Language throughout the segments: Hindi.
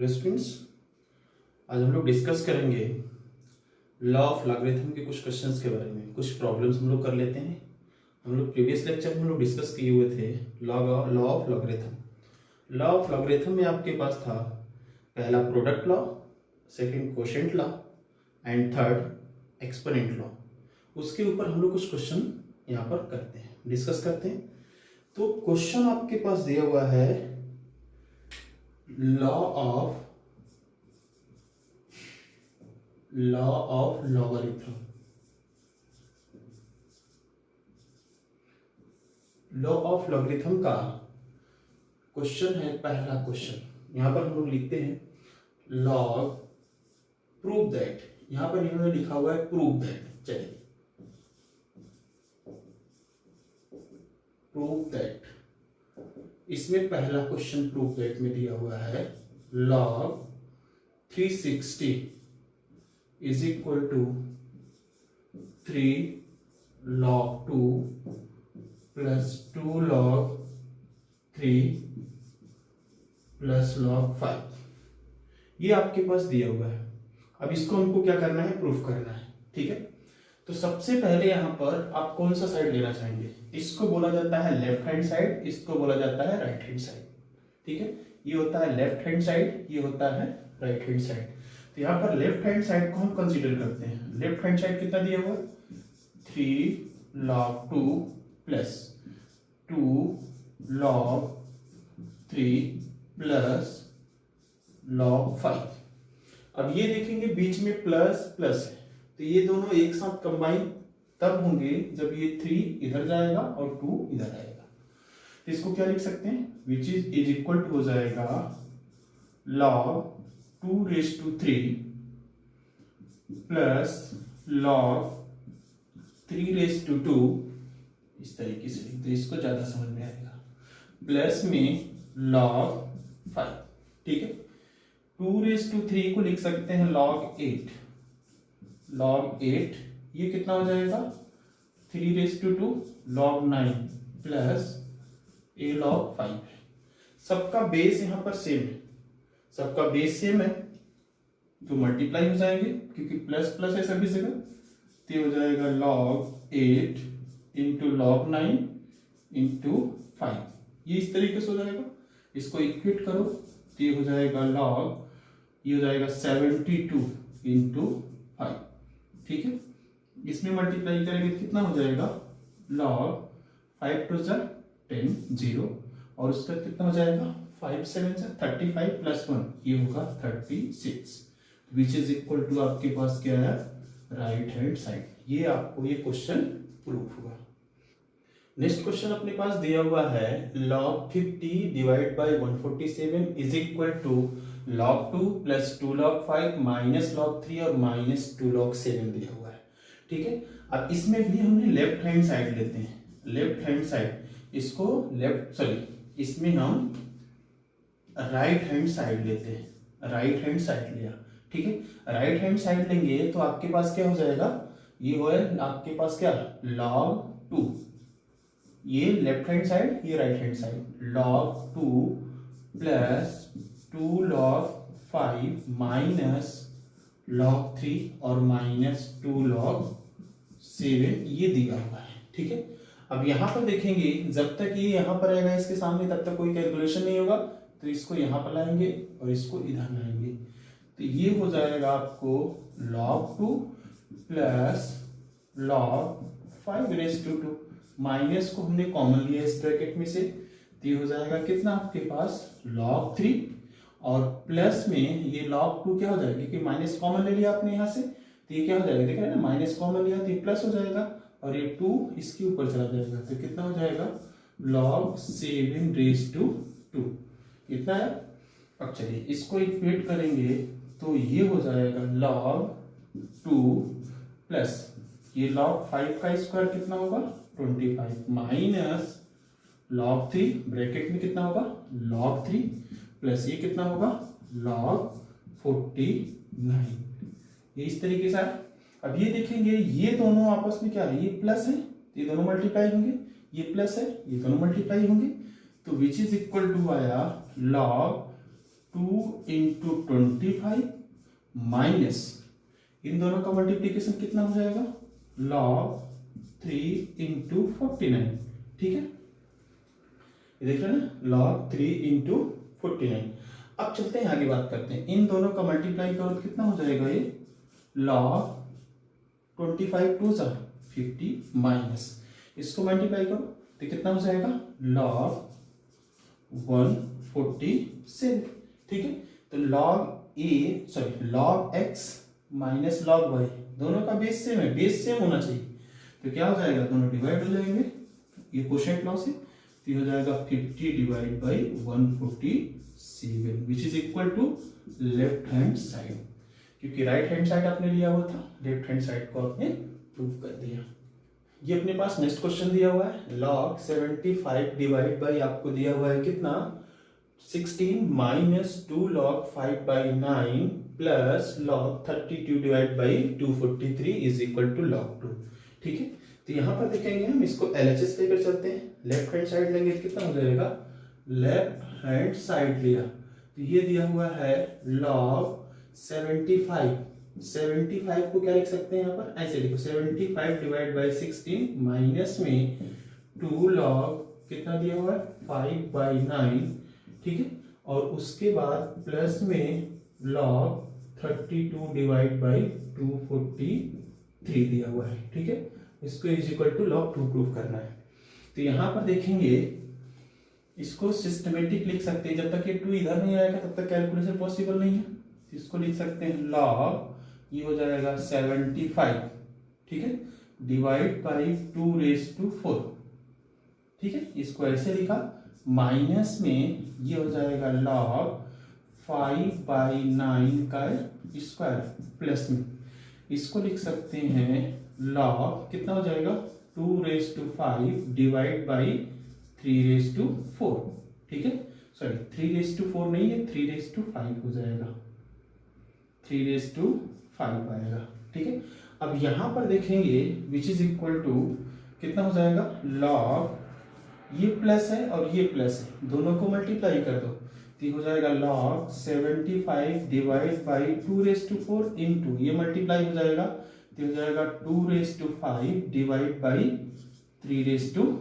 स्टूडेंट्स, आज हम लोग डिस्कस करेंगे लॉ ऑफ लॉगरिथम के कुछ क्वेश्चंस के बारे में। कुछ प्रॉब्लम्स हम लोग कर लेते हैं। हम लोग प्रीवियस लेक्चर में हम लोग डिस्कस किए हुए थे law of logarithm. Law of logarithm में आपके पास था पहला product law, second quotient law and third exponent law. उसके ऊपर हम लोग कुछ क्वेश्चन यहाँ पर करते हैं, डिस्कस करते हैं। तो क्वेश्चन आपके पास दिया हुआ है law of logarithm. Law of logarithm का क्वेश्चन है, पहला क्वेश्चन। यहां पर हम लोग लिखते हैं लॉग प्रूव दैट। यहां पर इन्होंने लिखा हुआ है प्रूव दैट। चलिए, प्रूव दैट, इसमें पहला क्वेश्चन प्रूव दैट में दिया हुआ है log 360 is equal to 3 log 2 plus 2 log 3 plus log 5। ये आपके पास दिया हुआ है। अब इसको हमको क्या करना है, प्रूफ करना है। ठीक है, तो सबसे पहले यहां पर आप कौन सा साइड लेना चाहेंगे? इसको बोला जाता है लेफ्ट हैंड साइड, इसको बोला जाता है राइट हैंड साइड। ठीक है, ये होता है लेफ्ट हैंड साइड, ये होता है राइट हैंड साइड। तो यहाँ पर लेफ्ट हैंड साइड को हम कंसीडर करते हैं। लेफ्ट हैंड साइड कितना दिया हुआ है? 3 log 2 plus 2 log 3 plus log 5। अब ये देखेंगे बीच में प्लस प्लस है, तो ये दोनों एक साथ कंबाइन तब होंगे जब ये 3 इधर जाएगा और 2 इधर आएगा। तो इसको क्या लिख सकते हैं? विच इज इक्वल टू हो जाएगा log 2 raised to 3 plus log 3 raised to 2। इस तरीके से लिख दो, इसको ज्यादा समझ में आएगा। प्लस में log 5। ठीक है, 2 raised to 3 को लिख सकते हैं log 8। log 8 ये कितना हो जाएगा? 3 raised to 2 log 9 plus a log 5। सबका बेस यहां पर सेम है, सबका बेस सेम है तो मल्टीप्लाई हो जाएंगे, क्योंकि प्लस प्लस है सभी जगह। तो हो जाएगा log 8 इंटू log 9 इंटू 5। ये इस तरीके से हो जाएगा। इसको इक्वेट करो तो ये हो जाएगा ये हो जाएगा 72 इंटू 5। ठीक है, इसमें मल्टीप्लाई करेंगे तो कितना हो जाएगा? log 5 to 10 0 और उसका कितना हो जाएगा? 5 7 से 35 प्लस 1, ये होगा 36, विच इज इक्वल टू आपके पास क्या है? Right hand side. ये आपको ये क्वेश्चन प्रूफ हुआ। नेक्स्ट क्वेश्चन अपने पास दिया हुआ है log 50 divide by 147 is equal to log 2 plus 2 log 5 minus log 3 और माइनस 2 log 7 दिया हुआ है। ठीक है, अब इसमें भी हमने लेफ्ट हैंड साइड लेते हैं। लेफ्ट हैंड साइड, इसको इसमें हम राइट हैंड साइड लेते हैं। राइट हैंड साइड लिया। ठीक है, राइट हैंड साइड लेंगे तो आपके पास क्या हो जाएगा? ये हो आपके पास क्या? log 2, ये लेफ्ट हैंड साइड, ये right hand side. log 2 plus 2 log 5 minus log 3 और माइनस 2 log 7, ये दिया हुआ है। ठीक है, अब यहां पर देखेंगे जब तक ये यहां पर आएगा इसके सामने तब तक कोई कैलकुलेशन नहीं होगा, तो इसको यहां पर लाएंगे और इसको इधर लाएंगे। तो ये हो जाएगा आपको log 2 plus log 5 raise to 2। Minus को हमने कॉमन लिया इस ब्रैकेट में से, तो ये हो जाएगा कितना आपके पास? log 3 और प्लस में ये log 2 क्या हो जाएगा? क्योंकि माइनस कॉमन ले लिया आपने यहाँ से, तो ये क्या हो जाएगा? देख रहे हैं ना, माइनस कॉमन लिया तो ये प्लस हो जाएगा और ये 2 इसके ऊपर चला जाएगा, तो कितना हो जाएगा? log 7 raise to 2। कितना है? अब चलिए इसको इक्वेट करेंगे तो ये हो जाएगा log 2 प्लस ये log 5 का स्क्वायर कितना होगा? 25 माइनस log 3 ब्रैकेट में कितना होगा? log 3 प्लस ये कितना होगा? log 49। ये इस तरीके से। अब ये देखेंगे ये दोनों आपस में क्या है? ये प्लस है, ये दोनों मल्टीप्लाई होंगे, ये प्लस है, ये दोनों मल्टीप्लाई होंगे, तो विच इज इक्वल टू आया log 2 इंटू 25 माइनस इन दोनों का मल्टीप्लीकेशन कितना हो जाएगा, log 3 इंटू 49। ठीक है, ये देख रहे हैं ना, log 3 इंटू 49। अब चलते हैं आगे बात करते हैं, इन दोनों का मल्टीप्लाई करो तो कितना हो जाएगा, ये log 25 टू 50 माइनस इसको मल्टीप्लाई करो तो कितना हो जाएगा, log 147। ठीक है, तो log x minus log y दोनों का बेस सेम है, बेस सेम होना चाहिए, तो क्या हो जाएगा, दोनों डिवाइड हो जाएंगे, ये कोशेंट लॉ से, तो ये हो जाएगा 50 divide by 147 which is equal to left hand side, क्योंकि राइट हैंड साइड आपने लिया हुआ था, लेफ्ट हैंड साइड को आपने प्रूव कर दिया। ये अपने पास नेक्स्ट क्वेश्चन दिया हुआ है, log 75 डिवाइड बाई आपको दिया हुआ है कितना, 16 minus 2 log 5/9 plus log 32 divide by 243 is equal to log 2। ठीक है, तो यहाँ पर देखेंगे हम इसको LHS लेकर चलते हैं, लेफ्ट हैंड साइड लेंगे तो कितना हो जाएगा, लेफ्ट हैंड साइड लिया तो ये दिया हुआ है log 75 को क्या लिख सकते हैं यहाँ पर, ऐसे लिखो 75 डिवाइड बाई 16 माइनस में 2 log कितना दिया हुआ है 5/9। ठीक है, और उसके बाद प्लस में log 32 डिवाइड बाई 243 दिया हुआ है। ठीक है, इसको is equal to log 2 proof करना है। तो यहाँ पर देखेंगे इसको सिस्टमेटिक लिख सकते हैं, जब तक ये 2 इधर नहीं आएगा तब तक कैलकुलेशन पॉसिबल नहीं है। इसको लिख सकते हैं log, ये हो जाएगा 75, ठीक है, डिवाइड बाई 2⁴। ठीक है, इसको ऐसे लिखा, माइनस में ये हो जाएगा log 5/9 का स्क्वायर, प्लस में इसको लिख सकते हैं log कितना हो जाएगा 2⁵ डिवाइड बाई 3⁴। ठीक है, सॉरी 3⁴ नहीं है, 3⁵ हो जाएगा, 3⁵ आएगा। ठीक है, अब यहां पर देखेंगे विच इज इक्वल टू कितना हो जाएगा, log ये प्लस है और ये प्लस है, दोनों को मल्टीप्लाई कर दो तो हो जाएगा log 75 डिवाइड बाई 2⁴ इंटू ये मल्टीप्लाई हो जाएगा तो हो जाएगा 2⁵ डिवाइड बाई 3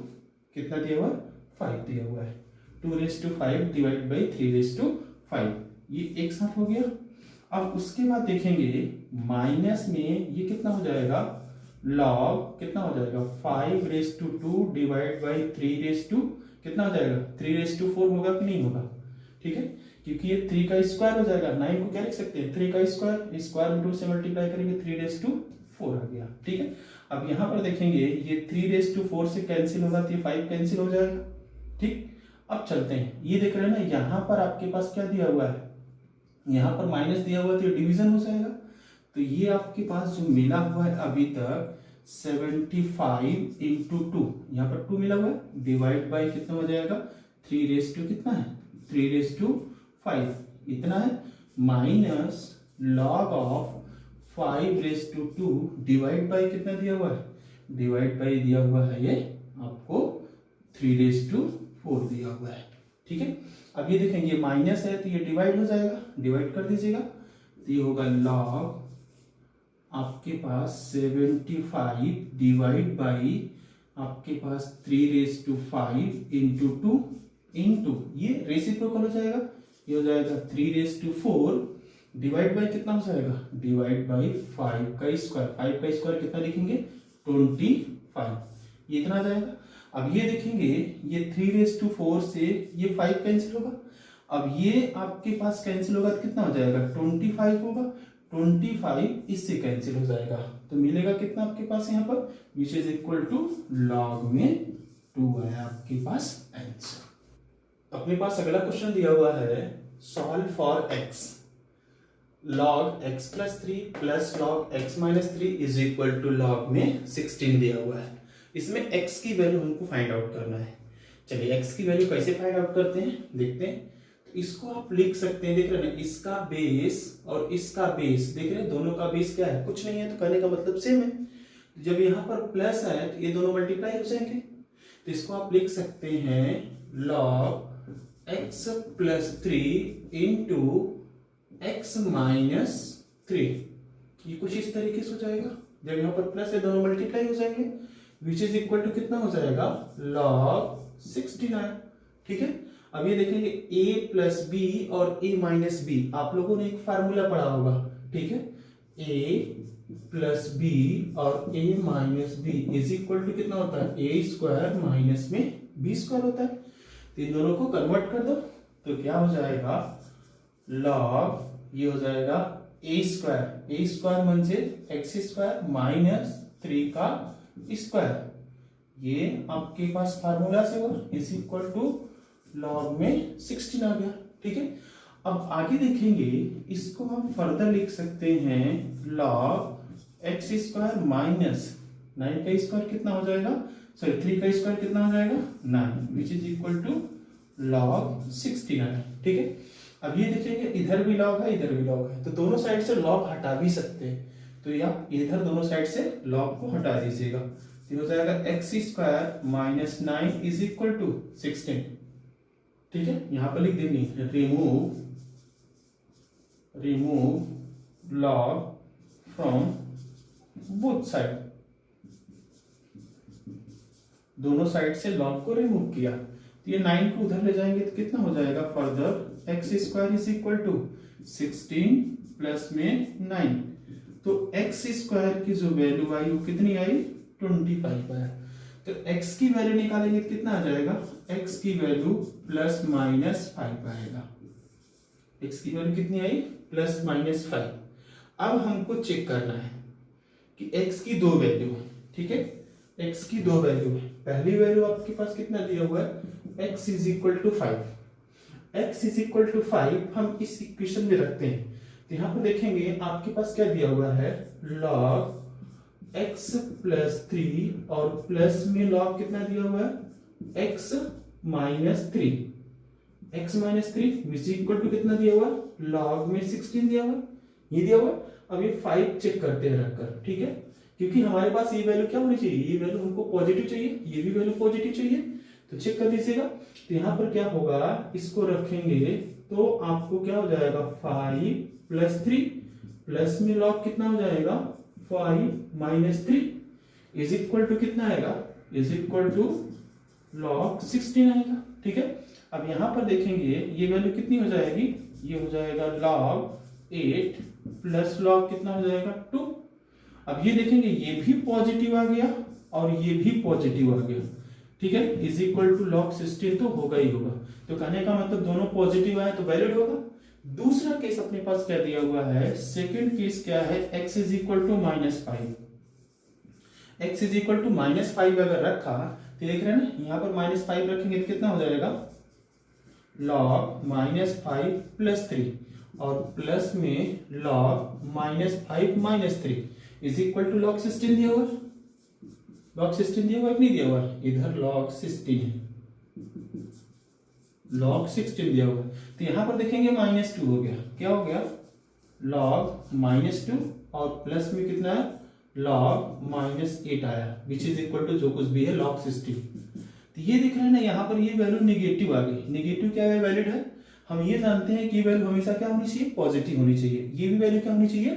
कितना दिया हुआ है 5 दिया हुआ है, 2⁵ डिवाइड बाई 3⁵, ये एक साथ हो गया। अब उसके बाद देखेंगे माइनस में ये कितना हो जाएगा, log कितना हो जाएगा 5⁵ डिवाइड बाई 3 कितना हो जाएगा 3⁴ होगा कि नहीं होगा। ठीक है, क्योंकि ये 3 का स्क्वायर हो जाएगा, 9 को क्या लिख सकते हैं 3 का स्क्वायर, स्क्वायर में 2 से मल्टीप्लाई करेंगे 3⁴ आ गया। ठीक है, अब यहाँ पर देखेंगे ये 3⁴ से कैंसिल होगा तो ये 5 कैंसिल हो जाएगा। ठीक, अब चलते हैं, ये देख रहे हैं ना, यहाँ पर आपके पास क्या दिया हुआ है, यहाँ पर माइनस दिया हुआ तो डिवीजन हो जाएगा, तो ये आपके पास जो मिला हुआ है अभी तक 75 इंटू 2, यहाँ पर 2 मिला हुआ है, डिवाइड बाई कितना हो जाएगा 3 कितना है 3⁵ इतना है, minus log of 5⁵ divide by कितना दिया हुआ है, डिवाइड बाई दिया हुआ है ये आपको 3⁴ दिया हुआ है। ठीक है, अब ये देखेंगे माइनस है तो ये डिवाइड हो जाएगा, डिवाइड कर दीजिएगा तो ये होगा log आपके पास 75 डिवाइड बाई आपके पास 3⁵ इंटू 2 इंटू ये रेसिप्रोकल हो जाएगा, ये हो जाएगा 3⁴ डिवाइड बाई कितना हो जाएगा, डिवाइड बाई 5 का स्क्वायर, 5 का स्क्वायर कितना लिखेंगे 25, ये इतना आ जाएगा। अब ये देखेंगे ये 3⁴ से ये 5 कैंसिल होगा, अब ये आपके पास कैंसिल होगा तो कितना हो जाएगा 25 होगा, 25 इससे कैंसिल हो जाएगा तो मिलेगा कितना आपके पास यहाँ पर, which is equal to log में 2 है आपके पास आंसर। अपने पास अगला क्वेश्चन दिया हुआ है, solve for x, log x + 3 plus log x - 3 is equal to log में 16 दिया हुआ है। इसमें x की वैल्यू हमको फाइंड आउट करना है। चलिए x की वैल्यू कैसे फाइंड आउट करते हैं देखते हैं। तो इसको आप लिख सकते हैं, देख रहे हैं इसका बेस और इसका बेस, देख रहे हैं दोनों का बेस क्या है, कुछ नहीं है, तो कहने का मतलब सेम है। जब यहाँ पर प्लस है तो ये दोनों मल्टीप्लाई हो जाएंगे, तो इसको आप लिख सकते हैं log x x plus 3 into x minus 3। ये कुछ इस तरीके से हो जाएगा। जब यहाँ पर प्लस है दोनों मल्टीप्लाई हो जाएंगे, विच इज इक्वल टू कितना हो जाएगा, log 69। ठीक है, अब ये देखेंगे a प्लस बी और a माइनस बी, आप लोगों ने एक फार्मूला पढ़ा होगा। ठीक है, a प्लस बी और a minus b is equal to कितना होता है, a स्क्वायर माइनस में b स्क्वायर होता है। तो इन दोनों को कन्वर्ट कर दो तो क्या हो जाएगा, log ये हो जाएगा a स्क्वायर म्हणजे एक्स स्क्वायर माइनस 3 का स्क्वायर, ये आपके पास फार्मूला से हुआ, इज इक्वल टू लॉग में 16 आ गया। ठीक है, अब आगे देखेंगे, इसको हम फर्दर लिख सकते हैं लॉग एक्स स्क्वायर माइनस 9 का स्क्वायर कितना हो जाएगा, सॉरी 3 का स्क्वायर कितना हो जाएगा 9, which is equal to log 69। ठीक है, अब ये देखेंगे इधर भी लॉग है इधर भी लॉग है, तो दोनों साइड से लॉग हटा भी सकते हैं, तो या इधर दोनों साइड से लॉग को हटा दीजिएगा, तो हो जाएगा x square minus 9 is equal to 16। ठीक है, यहां पर लिख देंगे remove log from both side, दोनों साइड से लॉग को रिमूव किया, तो ये 9 को उधर ले जाएंगे तो कितना हो जाएगा, further x square is equal to 16 plus में 9, तो एक्स स्क्वायर की जो वैल्यू आई वो कितनी आई, 25 आया। तो x की वैल्यू निकालेंगे तो कितना आ जाएगा, x की वैल्यू प्लस माइनस 5 आएगा। x की वैल्यू कितनी आई, प्लस माइनस 5। अब हमको चेक करना है कि x की दो वैल्यू है। ठीक है, x की दो वैल्यू है, पहली वैल्यू आपके पास कितना दिया हुआ है, x is equal to 5। x is equal to 5 हम इस इक्वेशन में रखते हैं, तो यहाँ पर देखेंगे आपके पास क्या दिया हुआ है, log x प्लस 3 और प्लस में log कितना दिया हुआ है, x minus 3, x minus 3 which equal to कितना दिया हुआ, log में 16 दिया हुआ, ये दिया हुआ। अब ये 5 चेक करते हैं रखकर। ठीक है, क्योंकि हमारे पास ये वैल्यू क्या होनी चाहिए, ये वैल्यू हमको पॉजिटिव चाहिए, ये भी वैल्यू पॉजिटिव चाहिए, तो चेक कर दीजिएगा। तो यहाँ पर क्या होगा, इसको रखेंगे तो आपको क्या हो जाएगा, 5 प्लस 3 प्लस में log कितना हो जाएगा, 5 माइनस 3 इज इक्वल टू कितना आएगा, इज इक्वल टू log 16 आएगा। ठीक है, अब यहां पर देखेंगे ये वैल्यू कितनी हो जाएगी, ये हो जाएगा log 8 प्लस log कितना हो जाएगा 2। अब ये देखेंगे ये भी पॉजिटिव आ गया और ये भी पॉजिटिव आ गया। ठीक है, इज इक्वल टू log 16 तो होगा ही होगा, तो कहने का मतलब दोनों पॉजिटिव आए तो वैलिड होगा। दूसरा केस अपने पास क्या दिया हुआ है, सेकंड केस क्या है, x is equal to minus 5। x is equal to minus 5 अगर रखा तो देख रहे हैं ना, यहाँ पर माइनस 5 रखेंगे तो कितना हो जाएगा, log माइनस 5 प्लस 3 और प्लस में log minus 5 minus 3 is equal to log 16 दिया हुआ, log 16 दिया हुआ नहीं दिया हुआ, इधर log 16 है, log 16 दिया हुआ, तो यहां पर देखेंगे माइनस 2 हो गया, क्या हो गया, log माइनस 2 और प्लस में कितना है, log माइनस 8 आया, विच इज इक्वल टू जो कुछ भी है log 16। तो ये दिख रहा है ना, यहाँ पर ये वैल्यू निगेटिव आ गई। निगेटिव क्या है, वैलिड है। हम ये जानते हैं कि वैल्यू हमेशा क्या होनी चाहिए, पॉजिटिव होनी चाहिए, ये भी वैल्यू क्या होनी चाहिए,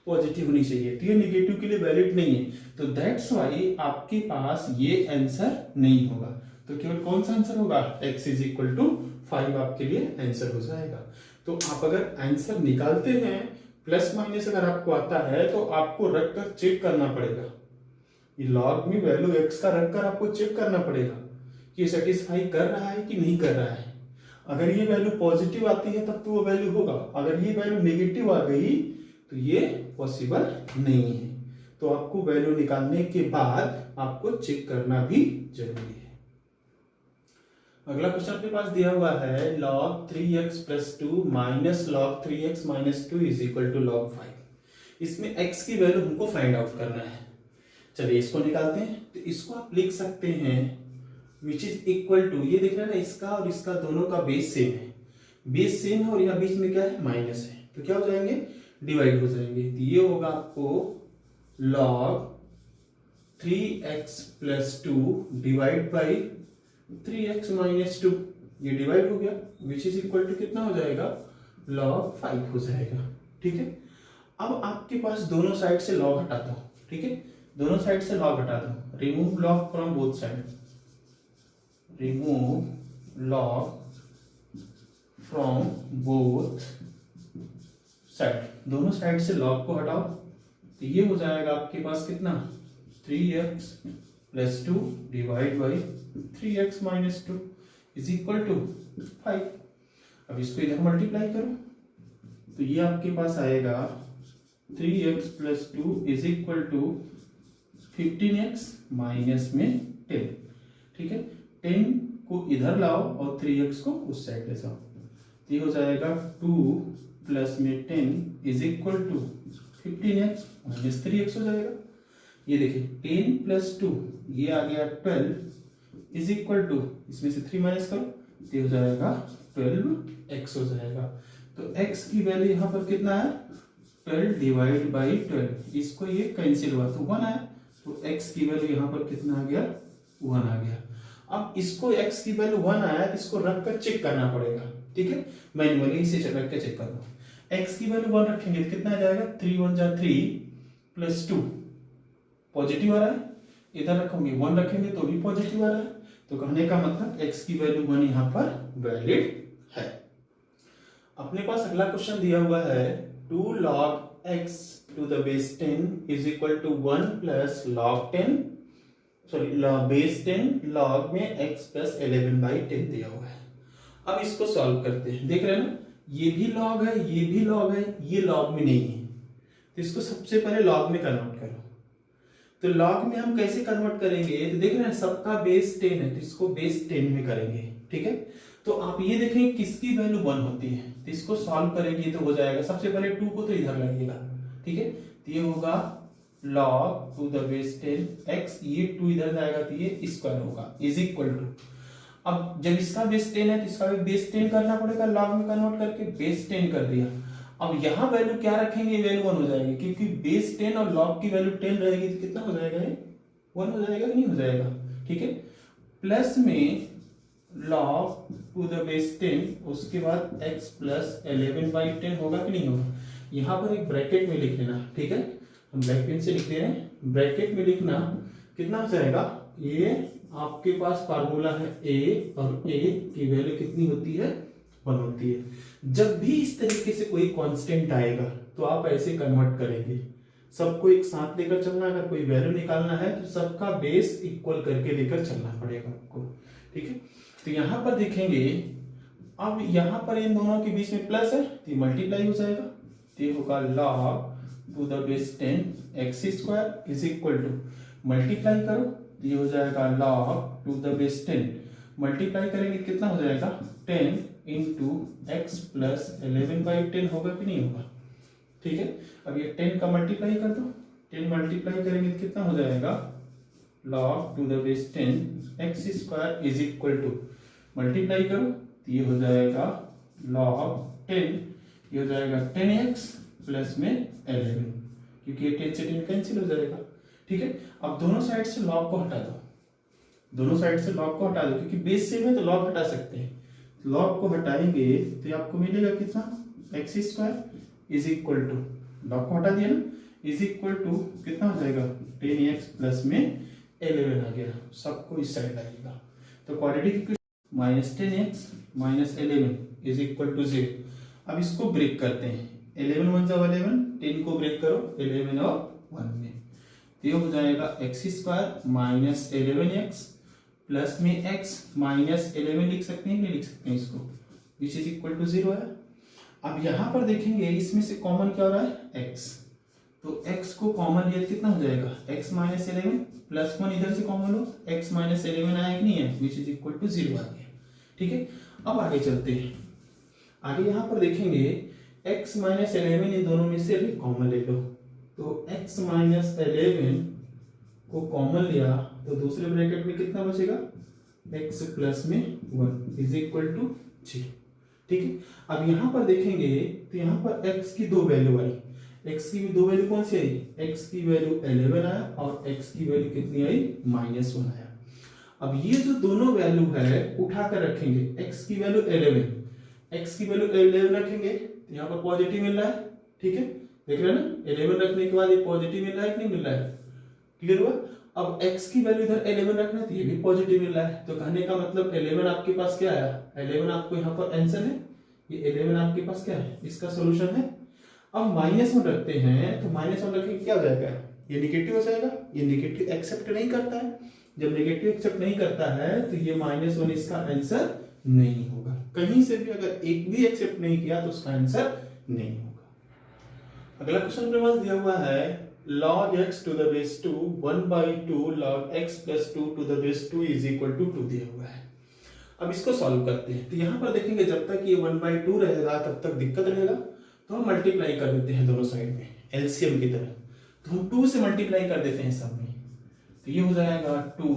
पॉजिटिव होनी चाहिए, तो ये निगेटिव के लिए वैलिड नहीं है, तो दैट्स वाई आपके पास ये आंसर नहीं होगा। तो केवल कौन सा आंसर होगा, x इज इक्वल टू 5 आपके लिए आंसर हो जाएगा। तो आप अगर आंसर निकालते हैं, प्लस माइनस अगर आपको आता है तो आपको रखकर चेक करना पड़ेगा, ये लॉग में वैल्यू x का रखकर आपको चेक करना पड़ेगा कि सेटिस्फाई कर रहा है कि नहीं कर रहा है। अगर ये वैल्यू पॉजिटिव आती है तब तो वो वैल्यू होगा, अगर ये वैल्यू नेगेटिव आ गई तो ये पॉसिबल नहीं है। तो आपको वैल्यू निकालने के बाद आपको चेक करना भी जरूरी है। अगला क्वेश्चन आपके पास दिया हुआ है, log 3x plus 2 minus log 3x minus 2 is equal to log 5। इसमें x की वैल्यू हमको फाइंड आउट करना है। चलिए इसको निकालते हैं। तो इसको आप लिख सकते हैं विच इज इक्वल टू, ये दिख रहा है ना, इसका और इसका दोनों का बेस सेम है, बेस सेम है और यहाँ बीच में क्या है, माइनस है, तो क्या हो जाएंगे, डिवाइड हो जाएंगे। तो ये होगा आपको log 3x plus 2 divide by 3x minus 2, ये डिवाइड हो गया, विच इज इक्वल टू कितना हो जाएगा, log 5 हो जाएगा। ठीक है, अब आपके पास दोनों साइड से log हटा दो। ठीक है, दोनों साइड से log हटा दो, remove log from both side, remove log from both side, दोनों साइड से log को हटाओ, तो ये हो जाएगा आपके पास कितना, 3x plus 2 divide by 3x minus 2 is equal to 5। अब इसको इधर मल्टीप्लाई करो, तो ये आपके पास आएगा 3x plus 2 is equal to 15x minus में 10। ठीक है, 10 को इधर लाओ और 3x को उस साइड ले जाओ, तो ये हो जाएगा 2 प्लस में 10 is equal to 15x minus 3x हो जाएगा। ये देखिए 10 प्लस 2 ये आ गया 12 इज इक्वल टू, इसमें से 3 माइनस करो, तो हो जाएगा 12x हो जाएगा। तो x की वैल्यू यहाँ पर कितना है, 12 डिवाइड बाई 12, इसको ये कैंसिल हुआ तो 1 आया, तो x की वैल्यू यहाँ पर कितना आ गया, 1 आ गया। अब इसको x की वैल्यू 1 आया, इसको रख कर चेक करना पड़ेगा। ठीक है, मैन्युअली इसे रख के चेक कर दो। x की वैल्यू 1 रखेंगे तो कितना आ जाएगा, 3 1 जा 3 प्लस 2 पॉजिटिव आ रहा है, इधर रखोगे 1 रखेंगे तो भी पॉजिटिव आ रहा है, तो कहने का मतलब x की वैल्यू 1 यहाँ पर वैलिड है। अपने पास अगला क्वेश्चन दिया हुआ है 2 log x to the base 10 is equal to 1 plus log 10 base 10 log में x प्लस 11 बाई 10 दिया हुआ है। अब इसको सॉल्व करते हैं, देख रहे हैं ना, ये भी log है, ये भी log है, ये log में नहीं है, तो इसको सबसे पहले log में कन्वर्ट करो। तो log में हम कैसे कन्वर्ट करेंगे, तो देख रहे हैं सबका बेस 10 है, तो इसको बेस 10 में करेंगे। ठीक है, तो आप ये देखेंगे किसकी वैल्यू 1 होती है, तो इसको सॉल्व करेंगे तो हो जाएगा, सबसे पहले 2 को तो इधर लगेगा। ठीक है, तो ये होगा log to the base 10 x, ये 2 इधर जाएगा तो ये स्क्वायर होगा इज इक्वल टू, अब जब इसका बेस 10 है तो इसका भी बेस 10 करना पड़ेगा, log में कन्वर्ट करके बेस 10 कर दिया। अब यहाँ वैल्यू क्या रखेंगे, वैल्यू 1 हो जाएगी, क्योंकि बेस 10 और log की वैल्यू 10 रहेगी तो कितना हो जाएगा, ये 1 हो जाएगा कि नहीं हो जाएगा। ठीक है, प्लस में log टू द बेस 10, उसके बाद x प्लस 11 बाई 10 होगा कि नहीं होगा। यहाँ पर एक ब्रैकेट में लिख लेना। ठीक है, हम ब्लैक पेन से लिख दे रहे हैं, ब्रैकेट में लिखना कितना हो जाएगा, ये आपके पास फार्मूला है a, और a की वैल्यू कितनी होती है, 1 होती है। जब भी इस तरीके से कोई कांस्टेंट आएगा तो आप ऐसे कन्वर्ट करेंगे, सबको एक साथ लेकर चलना, अगर कोई वैल्यू निकालना है तो सबका बेस इक्वल करके लेकर चलना पड़ेगा आपको। ठीक है, तो यहाँ पर देखेंगे, अब यहाँ पर इन दोनों के बीच में प्लस है तो मल्टीप्लाई हो जाएगा, तो ये होगा log to the base 10 x square is equal to, multiply करो तो ये हो जाएगा log to the base 10, multiply करेंगे कितना हो जाएगा, 10 इंटू एक्स प्लस 11 बाई 10 होगा कि नहीं होगा। ठीक है, अब ये 10 का मल्टीप्लाई कर दो, 10 मल्टीप्लाई करेंगे तो कितना हो जाएगा, log to the base 10 x square is equal to, multiply करो तो ये हो जाएगा log 10, ये हो जाएगा 10x प्लस में 11, क्योंकि ये 10 से 10 कैंसिल हो जाएगा। ठीक है, अब दोनों साइड से log को हटा दो, दोनों साइड से log को हटा दो, क्योंकि बेस सेम है तो log हटा सकते हैं। log को हटाएंगे तो आपको मिलेगा कितना, x square is equal to, log को हटा दिया ना, इज इक्वल टू कितना हो जाएगा, 10x प्लस में 11 आ गया, सबको इस साइड आएगा। तो quadratic equation minus 10x minus 11 is equal to 0। अब इसको ब्रेक करते हैं, 11 1 जा 11, 10 को ब्रेक करो 11 और 1 में, तो ये हो जाएगा x square minus 11x plus में x माइनस 11 लिख सकते हैं, नहीं लिख सकते हैं इसको, विच इज इक्वल टू 0 है। अब यहाँ पर देखेंगे इसमें से कॉमन क्या हो रहा है, x, तो x को कॉमन लिया कितना हो जाएगा, x माइनस 11 प्लस 1 इधर से कॉमन हो, x माइनस 11 आया कि नहीं है, विच इज इक्वल टू 0 आ गया। ठीक है, अब आगे चलते हैं, आगे यहाँ पर देखेंगे x माइनस 11 ये दोनों में से कॉमन ले लो, तो x माइनस 11 को कॉमन लिया तो दूसरे ब्रैकेट में कितना बचेगा, x प्लस में 1 इज इक्वल टू 0। ठीक है, अब यहाँ पर देखेंगे तो यहाँ पर x की दो वैल्यू आई, x की भी दो वैल्यू कौन सी आई, x की वैल्यू 11 आया और x की वैल्यू कितनी आई, -1 आया। अब ये जो दोनों वैल्यू है उठाकर रखेंगे, x की वैल्यू 11, x की वैल्यू 11 रखेंगे तो यहाँ पर पॉजिटिव मिल रहा है, ठीक है, देख रहे हैं ना, 11 रखने के बाद ये पॉजिटिव मिल रहा है कि नहीं मिल रहा है, क्लियर हुआ। अब x की वैल्यू इधर 11 रखना तो ये भी पॉजिटिव मिल रहा है, तो कहने का मतलब 11 आपके पास क्या आया, 11 आपको यहाँ पर आंसर है, ये 11 आपके पास क्या है, इसका सोल्यूशन है। अब -1 रखते हैं तो -1 रखेंगे क्या हो जाएगा, ये निगेटिव हो जाएगा, ये निगेटिव एक्सेप्ट नहीं करता है, जब निगेटिव एक्सेप्ट नहीं करता है तो ये -1 इसका आंसर नहीं होगा, कहीं से भी अगर एक भी एक्सेप्ट नहीं किया तो उसका आंसर नहीं होगा। अगला क्वेश्चन मेरे पास दिया हुआ है log x to the base 2 1/2 log x plus 2 to the base 2 is equal to 2 दिया हुआ है। अब इसको सॉल्व करते हैं, तो यहाँ पर देखेंगे जब तक ये 1/2 रहेगा तब तक दिक्कत रहेगा, तो हम मल्टीप्लाई कर देते हैं दोनों साइड में एलसीएम की तरह, तो हम 2 से मल्टीप्लाई कर देते हैं सब में, तो ये हो जाएगा 2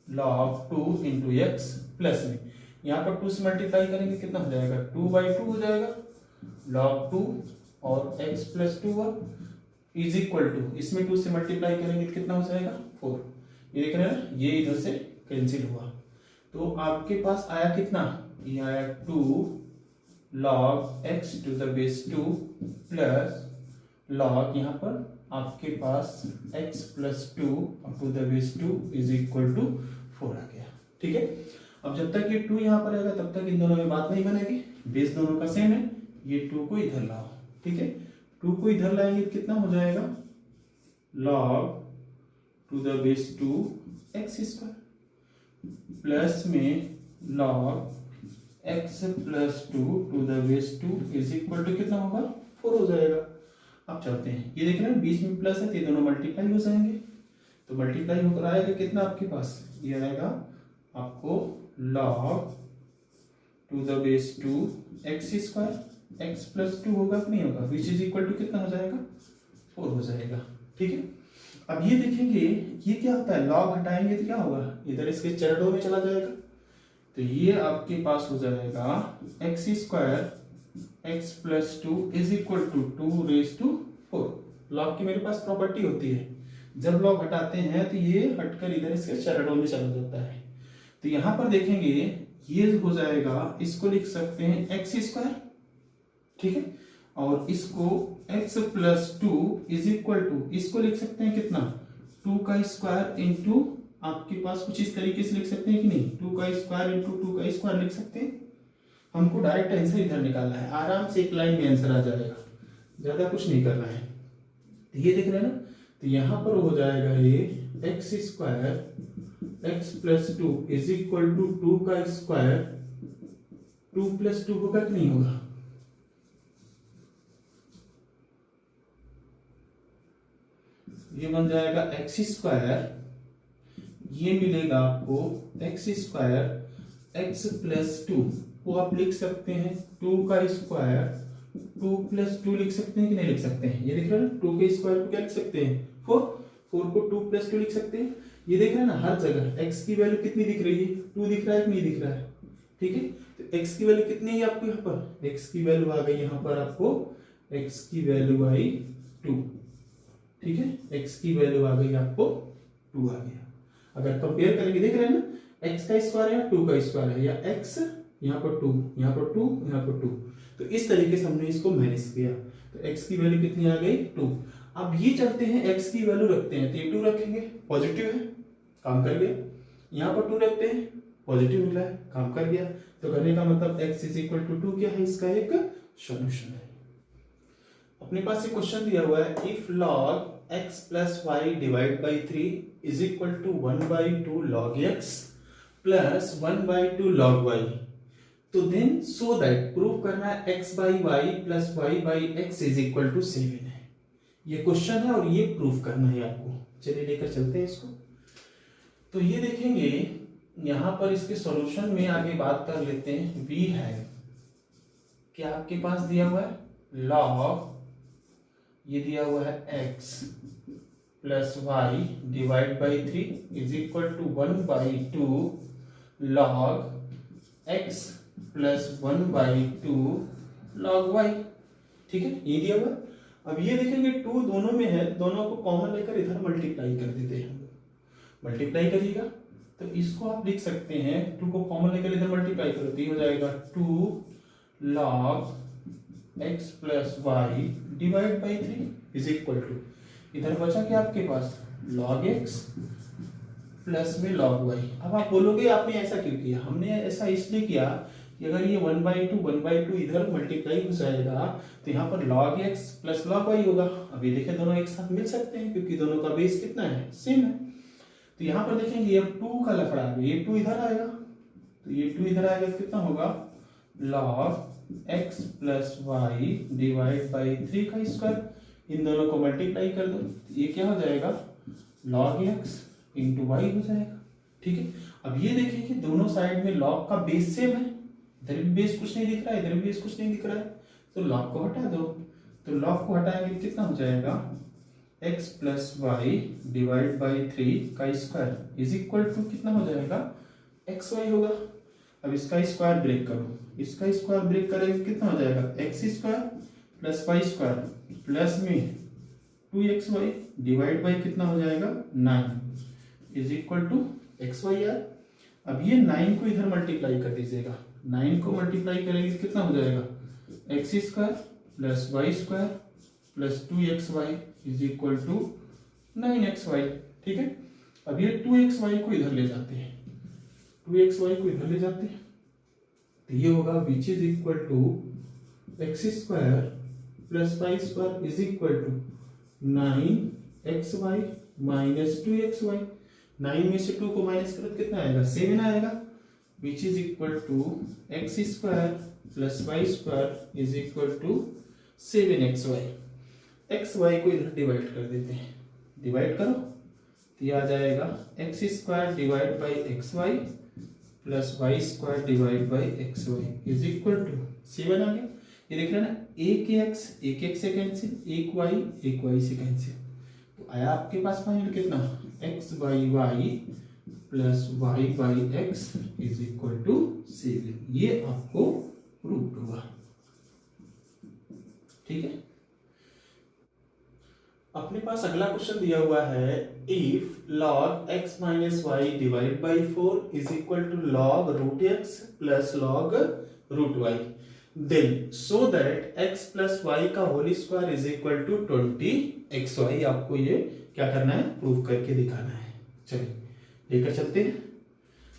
log 2 into x प्लस में यहाँ पर 2 से मल्टीप्लाई करेंगे कितना हो जाएगा 2/2 हो जाएगा log 2 और x plus 2 is equal to, इसमें 2 से मल्टीप्लाई करेंगे तो कितना हो जाएगा 4, ये देख रहे हैं ये इधर से कैंसिल हुआ, तो आपके पास आया कितना, ये आया 2 log x to the base 2 plus log यहाँ पर आपके पास x plus 2 to the base 2 is equal to 4 आ गया, ठीक है। अब जब तक ये 2 यहाँ पर आएगा तब तक इन दोनों में बात नहीं बनेगी, बेस दोनों का सेम है, ये 2 को इधर लाओ, ठीक है, 2 को इधर लाएंगे कितना हो जाएगा log to the base 2 x square plus में log x plus 2 to the base 2 is equal to कितना होगा 4 हो जाएगा। अब चलते हैं, ये देख रहे हैं बीच में प्लस है तो ये दोनों मल्टीप्लाई हो जाएंगे, तो मल्टीप्लाई होकर आएगा कितना आपके पास, ये आएगा आपको log to the base 2 x square x plus 2 होगा कि नहीं होगा, विच इज इक्वल टू कितना हो जाएगा 4 हो जाएगा, ठीक है। अब ये देखेंगे ये क्या होता है, लॉग हटाएंगे तो क्या होगा, इधर इसके चरणों में चला जाएगा, तो ये आपके पास हो जाएगा x square x plus 2 is equal to 2 raise to 4। Log की मेरे पास प्रॉपर्टी होती है, जब लॉग हटाते हैं तो ये हटकर इधर इसके चरणों में चला जाता है, तो यहां पर देखेंगे ये हो जाएगा, इसको लिख सकते हैं x स्क्वायर, ठीक है, और इसको x plus 2 is equal to, इसको लिख सकते हैं कितना 2 का स्क्वायर इंटू, आपके पास कुछ इस तरीके से लिख सकते हैं कि नहीं, 2 का स्क्वायर इंटू 2 का स्क्वायर लिख सकते हैं, हमको डायरेक्ट आंसर इधर निकालना है, आराम से एक लाइन में आंसर आ जाएगा, ज्यादा कुछ नहीं करना है, तो ये देख रहे हैं ना, तो यहां पर हो जाएगा ये x square x plus 2 is equal to 2 का स्क्वायर 2 प्लस 2 होगा कि नहीं होगा, ये बन जाएगा x स्क्वायर, ये मिलेगा आपको x स्क्वायर x प्लस 2 को आप लिख सकते हैं 2 का स्क्वायर 2 प्लस 2 लिख सकते हैं कि नहीं लिख सकते हैं, ये देख रहे हैं ना, 2 के स्क्वायर को क्या लिख सकते हैं 4 को 2 प्लस 2 लिख सकते हैं, ये देख रहे हैं ना हर जगह x की वैल्यू कितनी दिख रही है 2 दिख रहा है कि नहीं दिख रहा है, ठीक है, तो x की वैल्यू कितनी है आपको यहाँ पर, x की वैल्यू आ गई यहाँ पर आपको x की वैल्यू आई 2, ठीक है, x की वैल्यू आ गई आपको 2 आ गया। अगर कंपेयर करेंगे देख रहे हैं ना x का स्क्वायर है 2 का स्क्वायर है, या x यहाँ पर 2 यहाँ पर 2 यहाँ पर 2, तो इस तरीके से हमने इसको मैनेज किया, तो x की वैल्यू कितनी आ गई 2। अब ये चलते हैं x की वैल्यू रखते हैं, तो ये 2 रखेंगे पॉजिटिव है काम कर गया, यहाँ पर 2 रखते हैं पॉजिटिव मिला है काम कर गया, तो करने का मतलब x इज इक्वल टू 2 क्या है, इसका एक सॉल्यूशन है। अपने पास एक क्वेश्चन दिया हुआ है, if log x plus y divide by 3 is equal to 1/2 log x plus 1/2 log y, तो देन सो दैट प्रूव करना है x by y plus y by x is equal to 7 है, ये क्वेश्चन है और ये प्रूव करना है आपको। चलिए लेकर चलते हैं इसको, तो ये देखेंगे यहां पर इसके सॉल्यूशन में आगे बात कर लेते हैं। v है क्या आपके पास दिया हुआ है log, ये दिया हुआ है x plus y divide by 3 is equal to 1/2 log x plus 1/2 log y, ठीक है, ये दिया हुआ। अब ये देखेंगे 2 दोनों में है, दोनों को कॉमन लेकर इधर मल्टीप्लाई कर देते हैं, मल्टीप्लाई करिएगा तो इसको आप लिख सकते हैं 2 को कॉमन लेकर इधर मल्टीप्लाई करो तो ये हो जाएगा 2 log x plus y divide by 3 is equal to, इधर बचा क्या आपके पास log x प्लस में log y। अब आप बोलोगे आपने ऐसा क्यों किया, हमने ऐसा इसलिए किया कि अगर ये 1/2 इधर मल्टीप्लाई हो जाएगा तो यहाँ पर log x plus log y होगा। अभी देखें दोनों एक साथ मिल सकते हैं क्योंकि दोनों का बेस कितना है, सेम है। तो यहाँ पर देखेंगे ये 2 का लफड़ा है, ये 2 इधर आएगा तो ये 2 इधर आएगा तो कितना होगा log x plus y divide by 3 का स्क्वायर। इन दोनों को मल्टीप्लाई कर दो तो ये क्या हो जाएगा log x इंटू वाई हो जाएगा। ठीक है, अब ये देखें कि दोनों साइड में log का बेस सेम है, इधर भी बेस कुछ नहीं दिख रहा है, इधर भी बेस कुछ नहीं दिख रहा है, तो log को हटा दो। तो log को हटाएंगे कितना हो जाएगा x plus y divide by 3 का स्क्वायर इज इक्वल टू कितना हो जाएगा एक्स वाई होगा। अब इसका स्क्वायर ब्रेक करो, इसका स्क्वायर ब्रेक करेंगे कितना हो जाएगा x square plus y square plus में 2xy डिवाइड बाई कितना हो जाएगा 9 is equal to x y आर। अब ये 9 को इधर मल्टीप्लाई कर दीजिएगा, 9 को मल्टीप्लाई करेंगे कितना हो जाएगा x square plus y square plus 2xy is equal to 9xy। ठीक है, अब ये 2xy को इधर ले जाते हैं, 2xy को इधर ले जाते हैं तो ये होगा which is equal to x square plus y square is equal to 9xy minus 2xy। 9 में से 2 को माइनस करो तो कितना आएगा 7 आएगा, which is equal to x square plus y square is equal to 7xy। xy को इधर डिवाइड कर देते हैं, डिवाइड करो तो ये आ जाएगा x square divide by x y plus y square divide by x y is equal to 7 आ गया। ये देख रहे हैं ना, एक x से कैंसिल, एक y से कैंसिल, तो आया आपके पास फाइनल कितना x by y plus y by x is equal to 7। ये आपको प्रूव हुआ। ठीक है, अपने पास अगला क्वेश्चन दिया हुआ है if log x minus y divide by 4 is equal to log root x plus log root y then so that x plus y का whole square is equal to 20xy। आपको ये क्या करना है प्रूव करके दिखाना है। चलिए लेकर चलते हैं।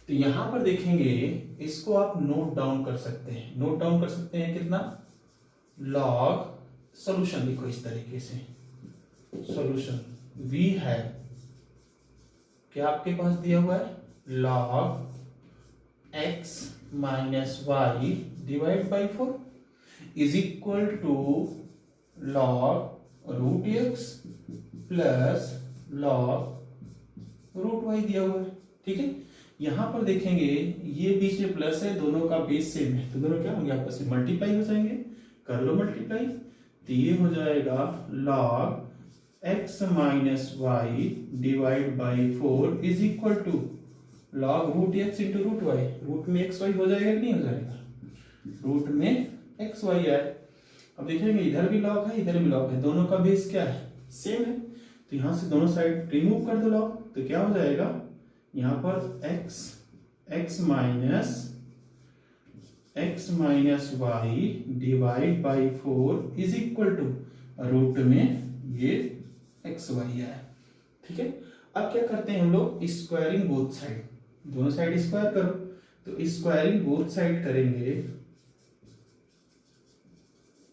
तो यहां पर देखेंगे इसको आप नोट डाउन कर सकते हैं, नोट डाउन कर सकते हैं कितना log सॉल्यूशन लिखो इस तरीके से, सॉल्यूशन v है क्या आपके पास दिया हुआ है log x minus y divide by 4 is equal to log root x plus log root y दिया हुआ है। ठीक है, यहां पर देखेंगे ये बीच में प्लस है, दोनों का बेस सेम है तो दोनों क्या होंगे आपस में मल्टीप्लाई हो जाएंगे, कर लो मल्टीप्लाई तो ये हो जाएगा log x minus y divide by 4 is equal to log root x into root y. Root में एक्स वाई हो जाएगा कि नहीं हो जाएगा, रूट में एक्स वाई है। अब देखेंगे इधर भी log है इधर भी log है, दोनों का बेस क्या है सेम है, तो यहां से दोनों साइड रिमूव कर दो log तो क्या हो जाएगा यहाँ पर x minus y divide by 4 is equal to root में ये एक्स वाई है। ठीक है, अब क्या करते हैं हम लोग स्क्वायरिंग बोथ साइड, दोनों साइड स्क्वायर करो तो स्क्वायरिंग बोथ साइड करेंगे,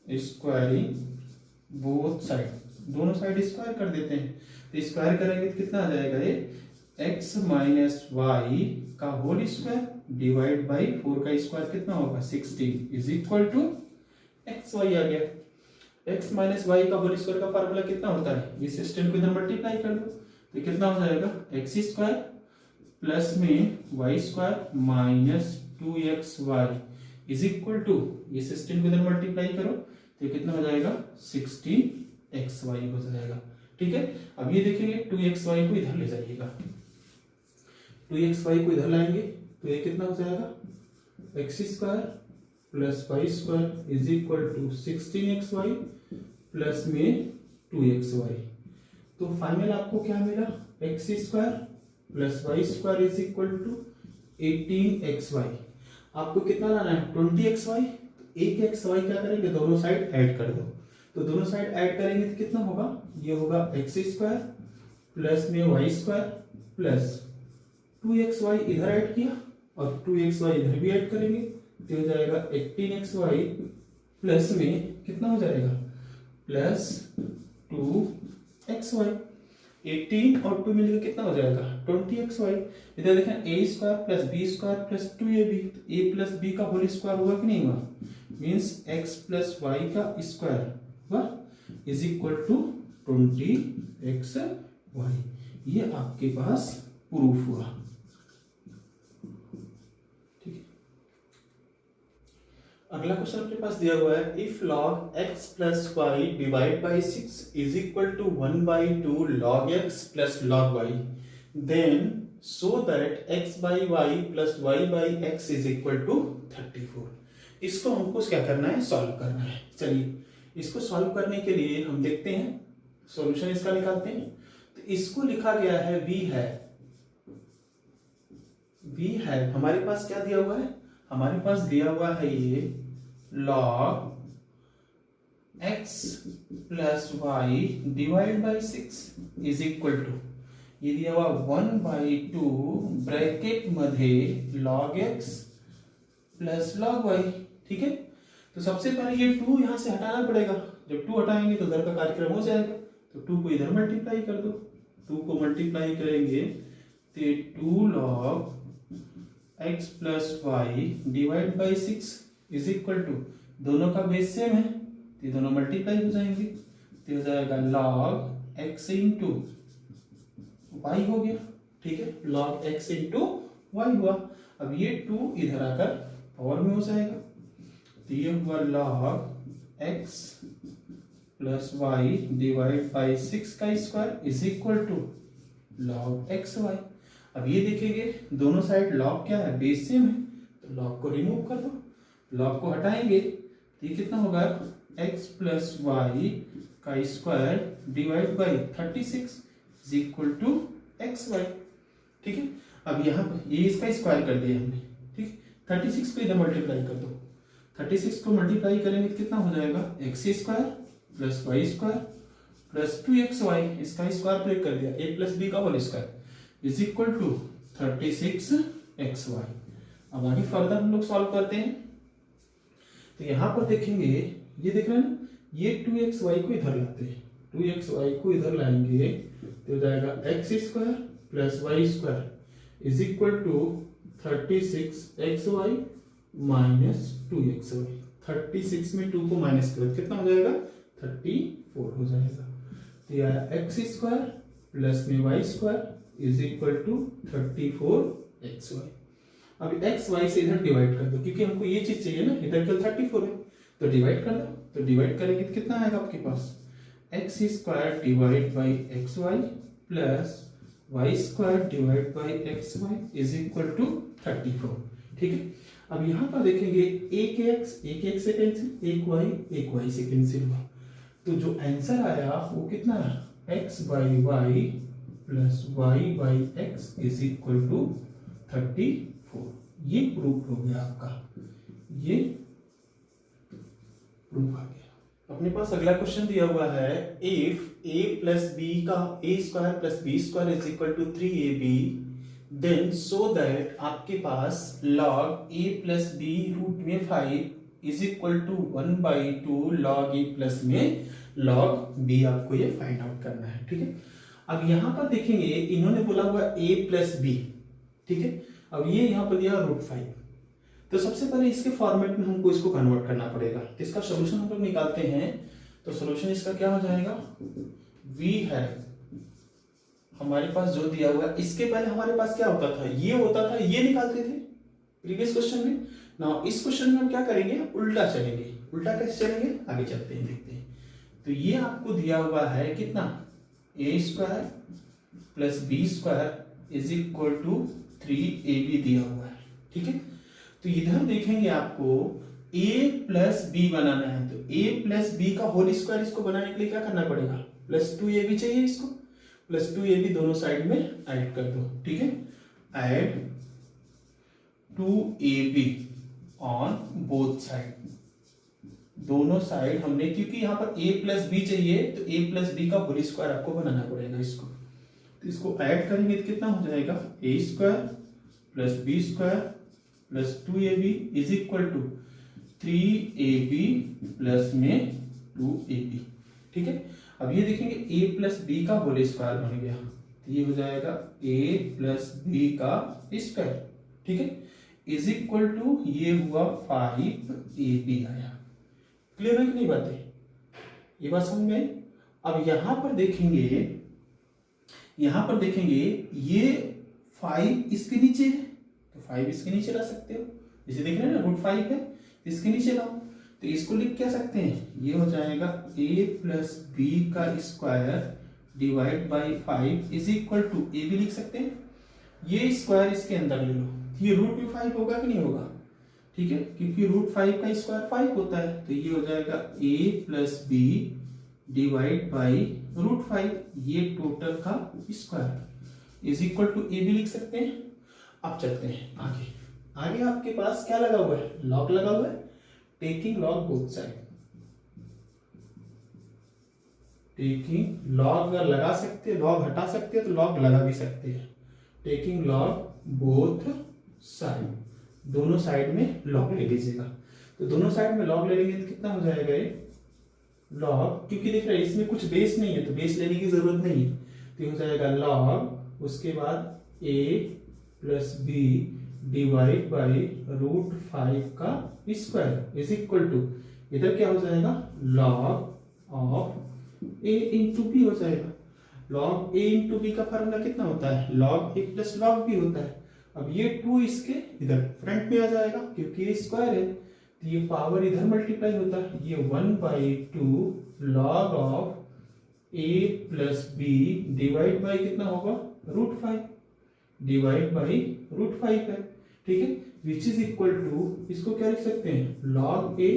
स्क्वायरिंग बोथ साइड दोनों साइड स्क्वायर कर देते हैं तो स्क्वायर करेंगे तो कितना आ जाएगा ये x माइनस वाई का होल स्क्वायर डिवाइड बाई 4 का स्क्वायर कितना होगा 16 is equal to x y आ गया। x माइनस वाई का होल स्क्वायर का फार्मूला कितना होता है, इस सिस्टम को इधर मल्टीप्लाई कर दो तो कितना हो जाएगा एक्स स्क्वायर प्लस में y square minus 2xy is equal to ये सिस्टम को इधर मल्टीप्लाई करो तो कितना हो जाएगा 16xy हो जाएगा। ठीक है, अब ये देखेंगे 2xy को इधर ले जाइएगा, 2xy को इधर लाएंगे तो ये कितना हो जाएगा x square plus y square is equal to 16xy plus में 2xy। तो फाइनल आपको क्या मिला x square plus y square is equal to 18xy। आपको कितना लाना है 20xy। तो एक xy क्या करेंगे दोनों साइड ऐड कर दो। तो दोनों साइड ऐड करेंगे तो कितना होगा, ये होगा एक्स स्क्वायर प्लस में वाई स्क्वायर प्लस 2xy इधर ऐड किया और 2xy इधर भी ऐड करेंगे तो हो जाएगा 18xy प्लस में कितना हो जाएगा प्लस 2xy। 18 और 2 मिलकर कितना हो जाएगा 20xy। इधर देखें a square plus b square plus 2ab, तो a प्लस बी का होल स्क्वायर हुआ कि नहीं हुआ, मीन्स x प्लस वाई का स्क्वायर हुआ इज इक्वल टू 20xy। ये आपके पास प्रूफ हुआ। ठीक है, अगला क्वेश्चन आपके पास दिया हुआ है if log x plus y divide by 6 is equal to 1/2 log x plus log y, then so that x by y plus y by x is equal to 34। इसको हमको क्या करना है, सॉल्व करना है। चलिए इसको सॉल्व करने के लिए हम देखते हैं, सॉल्यूशन इसका निकालते हैं। तो इसको लिखा गया है v है हमारे पास क्या दिया हुआ है, हमारे पास दिया हुआ है ये log x plus y divide by 6 is equal to, ये दिया हुआ 1/2 ब्रैकेट मध्ये log x plus log y। ठीक है, तो सबसे पहले ये 2 यहां से हटाना पड़ेगा। जब 2 हटाएंगे तो उधर का कार्यक्रम हो जाएगा। तो 2 को इधर मल्टीप्लाई कर दो, 2 को मल्टीप्लाई करेंगे तो 2 log x plus y divide by 6 is equal to, दोनों का बेस सेम है तो दोनों मल्टीप्लाई हो जाएंगे तो हो जाएगा log x इंटू वाई हो गया। ठीक है, log x इंटू वाई हुआ। अब ये 2 इधर आकर पावर में हो जाएगा तो ये हुआ log x plus y divide by 6 का square is equal to log x y। अब ये देखेंगे दोनों साइड log क्या है, बेस सेम है तो log को रिमूव कर दो, log को हटाएंगे तो ये कितना होगा x प्लस वाई का square divide by 36 is equal to x y. ठीक है, अब यहाँ पर ये इसका स्क्वायर कर दिया हमने। ठीक, 36 को इधर मल्टीप्लाई कर दो, 36 को मल्टीप्लाई करेंगे तो कितना हो जाएगा x square plus y square plus 2xy, इसका स्क्वायर ब्रेक कर दिया a प्लस बी का whole square is equal to 36xy। अब आगे फर्दर हम लोग सॉल्व करते हैं। तो यहाँ पर देखेंगे ये देख रहे हैं ना, ये 2xy को इधर लाते हैं, 2xy को इधर लाएंगे तो हो जाएगा x square plus y square is equal to 36xy minus 2xy। 36 में 2 को माइनस करो कितना हो जाएगा 34 हो जाएगा। तो यह एक्स स्क्वायर प्लस में y square is equal to 34xy। अब एक्स वाई से इधर डिवाइड कर दो क्योंकि हमको ये चीज चाहिए ना, इधर केवल 34 है तो डिवाइड कर दो। तो डिवाइड करेंगे तो कितना आएगा आपके पास x square divide by x y plus y square divide by x y is equal to 34। ठीक है, अब यहाँ पर देखेंगे एक एक्स से कैंसिल, एक वाई से कैंसिल हुआ तो जो आंसर आया वो कितना है x by y plus y by x is equal to 34। ये प्रूफ हो गया आपका, ये प्रूफ आ गया। अपने पास अगला क्वेश्चन दिया हुआ है इफ a प्लस बी का a square plus b square is equal to 3ab then so that आपके पास log a plus b root में 5 is equal to 1/2 log a plus में log b आपको ये फाइंड आउट करना है। ठीक है, अब यहां पर देखेंगे इन्होंने बोला हुआ a प्लस बी। ठीक है, अब ये यहाँ पर दिया रूट 5 तो सबसे पहले इसके फॉर्मेट में हमको इसको कन्वर्ट करना पड़ेगा। तो इसका सोल्यूशन हम लोग निकालते हैं। तो सोल्यूशन इसका क्या हो जाएगा v है हमारे पास जो दिया हुआ है, इसके पहले हमारे पास क्या होता था, ये होता था, ये निकालते थे प्रीवियस क्वेश्चन में। ना इस क्वेश्चन में हम क्या करेंगे, उल्टा चलेंगे। उल्टा कैसे चलेंगे, आगे चलते हैं देखते हैं। तो ये आपको दिया हुआ है कितना a square plus b square is equal to 3ab दिया हुआ है। ठीक है, तो इधर देखेंगे आपको a प्लस बी बनाना है तो a प्लस बी का होल स्क्वायर इसको बनाने के लिए क्या करना पड़ेगा प्लस 2ab चाहिए इसको। प्लस 2ab दोनों साइड में ऐड कर दो, ठीक है। Add 2ab on both side, दोनों साइड हमने, क्योंकि यहाँ पर a प्लस बी चाहिए तो a प्लस बी का होल स्क्वायर आपको बनाना पड़ेगा इसको, तो इसको ऐड करेंगे तो कितना हो जाएगा a square plus b square plus 2ab is equal to 3ab plus में 2ab, ठीक है। अब ये देखेंगे a प्लस बी का होल स्क्वायर बन गया, तो ये हो जाएगा a प्लस बी का स्क्वायर, ठीक है, इज इक्वल टू ये हुआ 5ab आया। क्लियर है कि नहीं बातें, ये बात समझ में आई। अब यहां पर देखेंगे, यहां पर देखेंगे ये 5 इसके नीचे है, तो 5 इसके नीचे ला सकते हो, जैसे देख रहे हैं ना √5 है, तो इसके नीचे लाओ, तो इसको लिख क्या सकते हैं, ये हो जाएगा a प्लस बी का square divide by 5 is equal to a भी लिख सकते हैं, ये स्क्वायर इसके अंदर ले लो, ये √5 होगा कि नहीं होगा, ठीक है, क्योंकि √5 का स्क्वायर 5 होता है, तो ये हो जाएगा a plus b divide by √5, ये टोटल का square is equal to a भी लिख सकते हैं। अब चलते हैं आगे, आगे आपके पास क्या लगा हुआ है, लॉग लगा हुआ है, taking log both side, taking log अगर लगा सकते हैं, लॉग हटा सकते हैं तो लॉग लगा भी सकते हैं, टेकिंग लॉग बोथ साइड, दोनों साइड में लॉग ले लीजिएगा, तो दोनों साइड में लॉग ले लेंगे तो कितना हो जाएगा ये लॉग, क्योंकि देख रहे हैं इसमें कुछ बेस नहीं है तो बेस लेने की जरूरत नहीं है, तो हो जाएगा लॉग, उसके बाद a plus b divide by √5 का स्क्वायर इज इक्वल टू, इधर क्या हो जाएगा log of a into b हो जाएगा, लॉग a इंटू बी का फॉर्मूला कितना होता है, log a plus log b होता है। अब ये 2 इसके इधर फ्रंट में आ जाएगा क्योंकि ये स्क्वायर है, तो ये पावर इधर मल्टीप्लाई होता है, ये 1/2 log of a plus b divide by कितना होगा √5 डिवाइड बाई √5 है, ठीक है, विच इज इक्वल टू, इसको क्या लिख सकते हैं लॉग a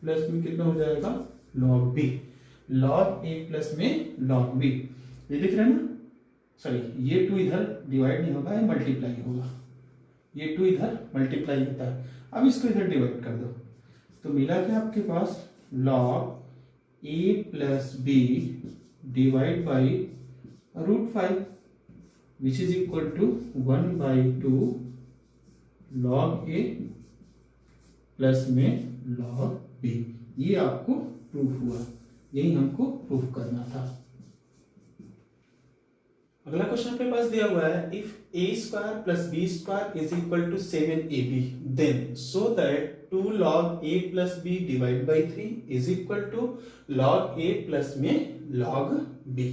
प्लस में कितना हो जाएगा log b, log a plus में लॉग b, ये दिख रहे हैं ना, सॉरी ये 2 इधर डिवाइड नहीं होगा, ये मल्टीप्लाई होगा, ये 2 इधर मल्टीप्लाई होता है, अब इसको इधर डिवाइड कर दो, तो मिला क्या आपके पास log a plus b divide by √5 which is equal to 1/2 log a plus में लॉग b, ये आपको प्रूफ हुआ, यही हमको प्रूफ करना था। अगला क्वेश्चन आपके पास दिया हुआ है, if a square plus b square is equal to 7ab then so that 2 log a plus b divide by 3 is equal to log a plus में log b,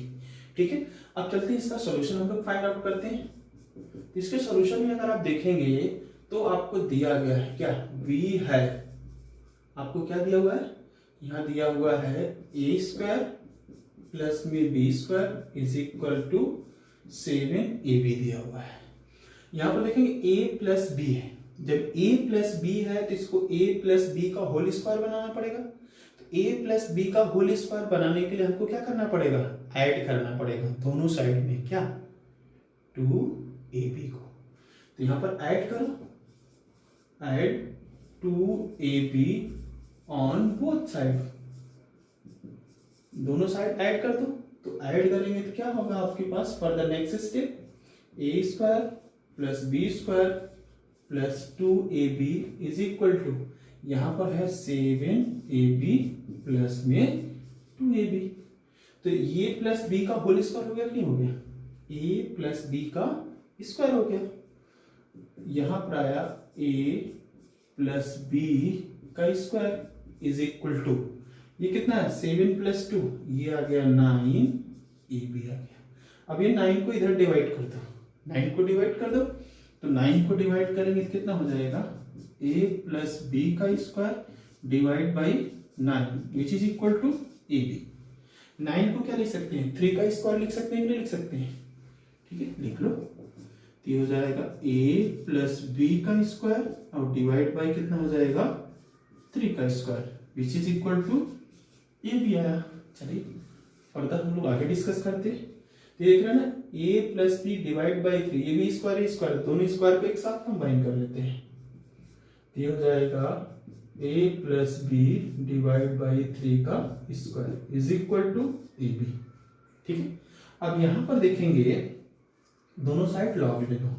ठीक है। अब चलते हैं इसका सॉल्यूशन हम लोग फाइंड आउट करते हैं। इसके सॉल्यूशन में अगर आप देखेंगे तो आपको दिया गया है क्या, v है, आपको क्या दिया हुआ है, यहाँ दिया हुआ है a स्क्वायर प्लस में b square is equal to 7ab दिया हुआ है। यहाँ पर देखेंगे a प्लस बी है, जब a प्लस बी है तो इसको a प्लस बी का होल स्क्वायर बनाना पड़ेगा, तो a प्लस बी का होल स्क्वायर बनाने के लिए हमको क्या करना पड़ेगा, ऐड करना पड़ेगा दोनों साइड में क्या 2ab को, तो यहाँ पर ऐड करो, add 2ab on both side, दोनों साइड ऐड कर दो, तो ऐड करेंगे तो क्या होगा आपके पास, for the next step a square plus b square plus 2ab is equal to, यहां पर है 7ab प्लस में 2ab, तो ये प्लस बी का होल स्क्वायर हो गया कि नहीं हो गया, a प्लस बी का स्क्वायर हो गया, यहां पर आया a प्लस बी का स्क्वायर इज इक्वल टू, ये कितना है 7 प्लस 2, ये आ गया 9ab आ गया। अब ये 9 को इधर डिवाइड कर दो, 9 को डिवाइड कर दो, तो 9 को डिवाइड करेंगे तो कितना हो जाएगा a प्लस बी का square divide by 9 which is equal to ab। 9 को क्या लिख सकते हैं, 3 का स्क्वायर लिख सकते हैं कि नहीं लिख सकते हैं, ठीक है लिख लो, तो ये हो जाएगा a प्लस बी का स्क्वायर और डिवाइड बाई कितना हो जाएगा 3 का square which is equal to A भी आया। चलिए फर्दर हम लोग आगे डिस्कस करते हैं। देख रहे हैं ना, a plus b divide by 3, ये भी स्क्वायर दोनों स्क्वायर को एक साथ कंबाइन कर लेते हैं, ये हो जाएगा a plus b divide by 3 का square is equal to a b. ठीक है, अब यहां पर देखेंगे दोनों साइड लॉग ले लो,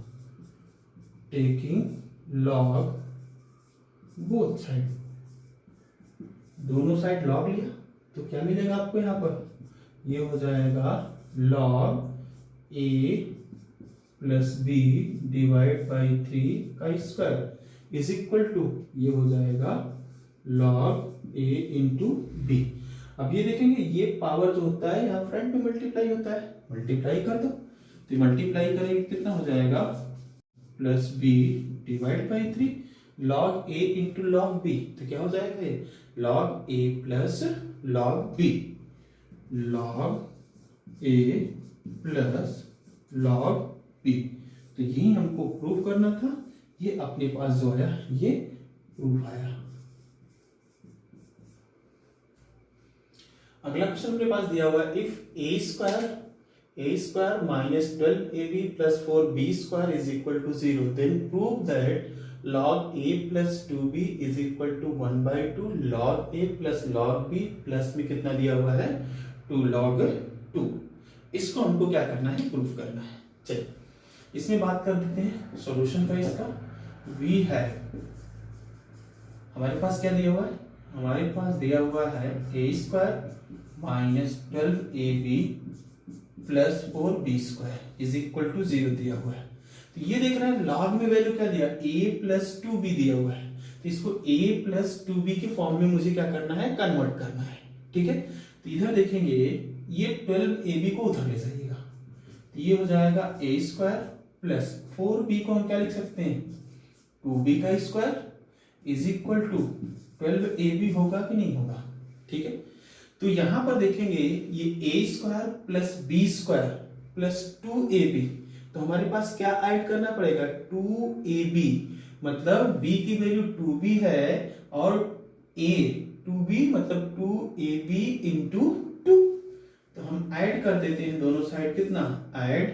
टेकिंग लॉग बोथ साइड, दोनों साइड लॉग लिया तो क्या मिलेगा आपको यहाँ पर, ये हो जाएगा log a plus b divide by 3 का स्क्वायर इज इक्वल टू, ये हो जाएगा लॉग ए इंटू बी। अब ये देखेंगे ये पावर जो होता है यहाँ फ्रंट में मल्टीप्लाई होता है, मल्टीप्लाई कर दो, तो मल्टीप्लाई करेंगे कितना हो जाएगा, plus b divide by 3 log a into log b, तो क्या हो जाएगा ये log a plus log b, log a plus log b. तो यही हमको प्रूव करना था, ये अपने पास जो आया ये प्रूफ आया। अगला क्वेश्चन अपने पास दिया हुआ है, if a square minus 12ab plus 4b square is equal to 0 then prove that log a plus 2b is equal to 1/2 log a plus log b plus में कितना दिया हुआ है 2 log 2। इसको हमको क्या करना है, प्रूफ करना है। चलिए इसमें बात कर देते हैं सॉल्यूशन का। इसका v है, हमारे पास क्या दिया हुआ है, हमारे पास दिया हुआ है a square minus 12ab plus 4b square is equal to 0 दिया हुआ है। तो ये देख रहे हैं लॉग में वैल्यू क्या दिया, a प्लस 2b दिया हुआ है, तो इसको a प्लस 2b के फॉर्म में मुझे क्या करना है, कन्वर्ट करना है। ठीक है, तो इधर देखेंगे ये 12ab को उधर ले जाइएगा, तो ये हो जाएगा a स्क्वायर प्लस 4b को हम क्या लिख सकते हैं 2b का square is equal to 12ab होगा कि नहीं होगा। ठीक है, तो यहां पर देखेंगे ये a square plus b square plus 2ab, तो हमारे पास क्या ऐड करना पड़ेगा 2ab, मतलब b की वैल्यू 2b है और a 2b मतलब 2ab इंटू 2, तो हम ऐड कर देते हैं दोनों साइड, कितना add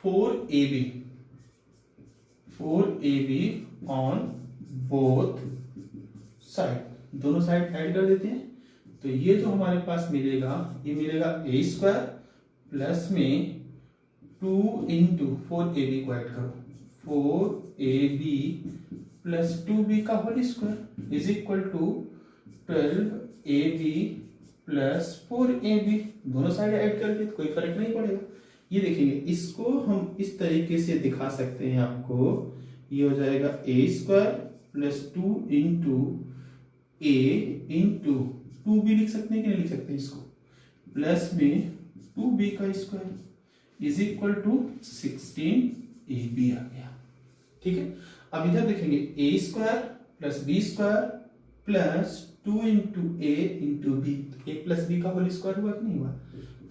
4ab on both side, दोनों साइड ऐड कर देते हैं। तो ये जो हमारे पास मिलेगा, ये मिलेगा a स्क्वायर प्लस में 2 इंटू 4ab को ऐड करो, 4ab प्लस 2b का whole square is equal to 12ab plus 4ab, दोनों साइड ऐड करके तो कोई फर्क नहीं पड़ेगा। ये देखेंगे इसको हम इस तरीके से दिखा सकते हैं आपको, ये हो जाएगा a square plus 2 into a into 2b लिख सकते हैं कि नहीं लिख सकते इसको, प्लस में 2b का square is equal to 16ab आ गया। ठीक है, अब इधर देखेंगे a square plus b square plus 2 into a into b, a plus b का होल स्क्वायर हुआ कि नहीं हुआ,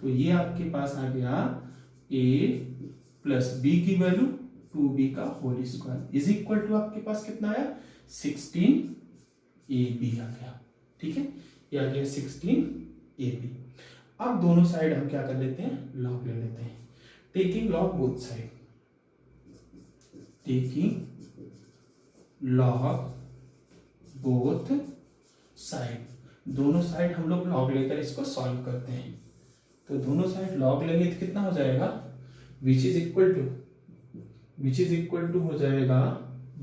तो ये आपके पास आ गया a प्लस b की वैल्यू 2b का whole square is equal to आपके पास कितना आया 16ab आ गया। ठीक है, ये आ गया 16ab। अब दोनों साइड हम क्या कर लेते हैं, लॉग ले लेते हैं, taking log both side, taking log both side, दोनों साइड हम लोग लॉग लेकर इसको सॉल्व करते हैं। तो दोनों साइड लॉग लेंगे तो कितना हो जाएगा, विच इज इक्वल टू हो जाएगा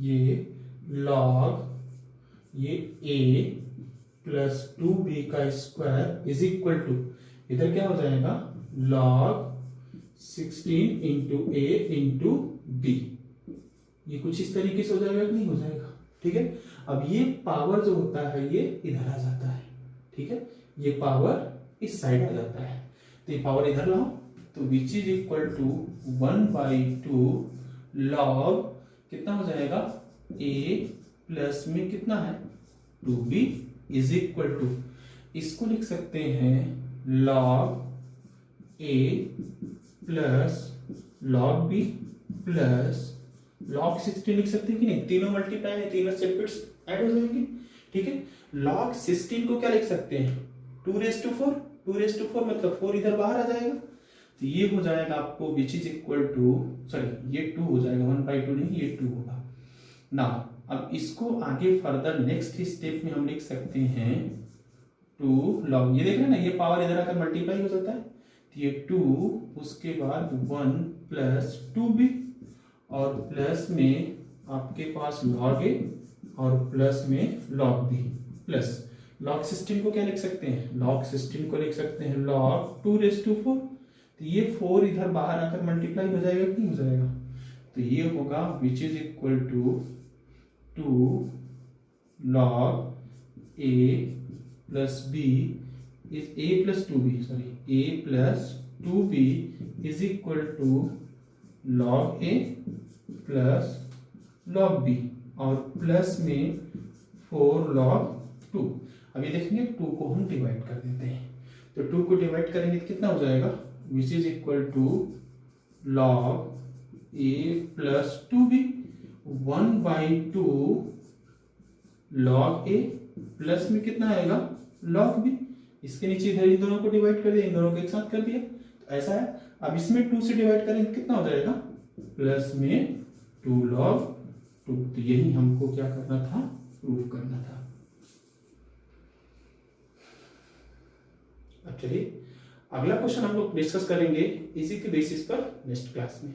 ये लॉग ये a प्लस 2b का स्क्वायर इज इक्वल टू, इधर क्या हो जाएगा log 16 into a into b, ये कुछ इस तरीके से हो जाएगा कि नहीं हो जाएगा। ठीक है, अब ये पावर जो होता है ये इधर आ जाता है। ठीक है, ये पावर इस साइड आ जाता है, तो ये पावर इधर लाओ, तो which is equal to 1/2 log कितना हो जाएगा a प्लस में कितना है 2b इज इक्वल टू, इसको लिख सकते हैं log a plus log b plus log 16 लिख सकते हैं कि नहीं, तीनों मल्टीप्लाई है, तीनों सेपरेट्स ऐड हो जाएंगे। ठीक है, लॉग 16 को क्या लिख सकते हैं 2 raised to 4 मतलब 4 इधर बाहर आ जाएगा, तो ये हो जाएगा आपको which is equal to, sorry ये 2 हो जाएगा, 1/2 नहीं, ये 2 होगा ना। अब इसको आगे फर्दर नेक्स्ट स्टेप में हम लिख सकते हैं 2 लॉग, ये देख रहे हैं ना, ये पावर इधर आकर मल्टीप्लाई हो जाता है, तो ये 2 उसके बाद 1 प्लस 2b और प्लस में आपके पास लॉग a और प्लस में log b plus log system को क्या लिख सकते हैं, लॉग सिस्टम को लिख सकते हैं लॉग 2⁴। तो ये 4 इधर बाहर आकर मल्टीप्लाई हो जाएगा कि नहीं हो जाएगा, तो ये होगा which is equal to 2 log a plus b is a plus 2b, sorry a plus 2b is equal to log a plus log b और प्लस में 4 log 2। अभी देखेंगे 2 को हम डिवाइड कर देते हैं, तो 2 को डिवाइड करेंगे तो कितना हो जाएगा, which is equal to log a plus 2b 1/2 log a plus में कितना आएगा log b, इसके नीचे इधर इन दोनों को डिवाइड कर दिया, इन दोनों को एक साथ कर दिया, तो ऐसा है। अब इसमें 2 से डिवाइड करेंगे कितना हो जाएगा, प्लस में 2 log 2। तो यही हमको क्या करना था, प्रूफ करना था। अब चलिए अगला क्वेश्चन हम लोग डिस्कस करेंगे इसी के बेसिस पर नेक्स्ट क्लास में।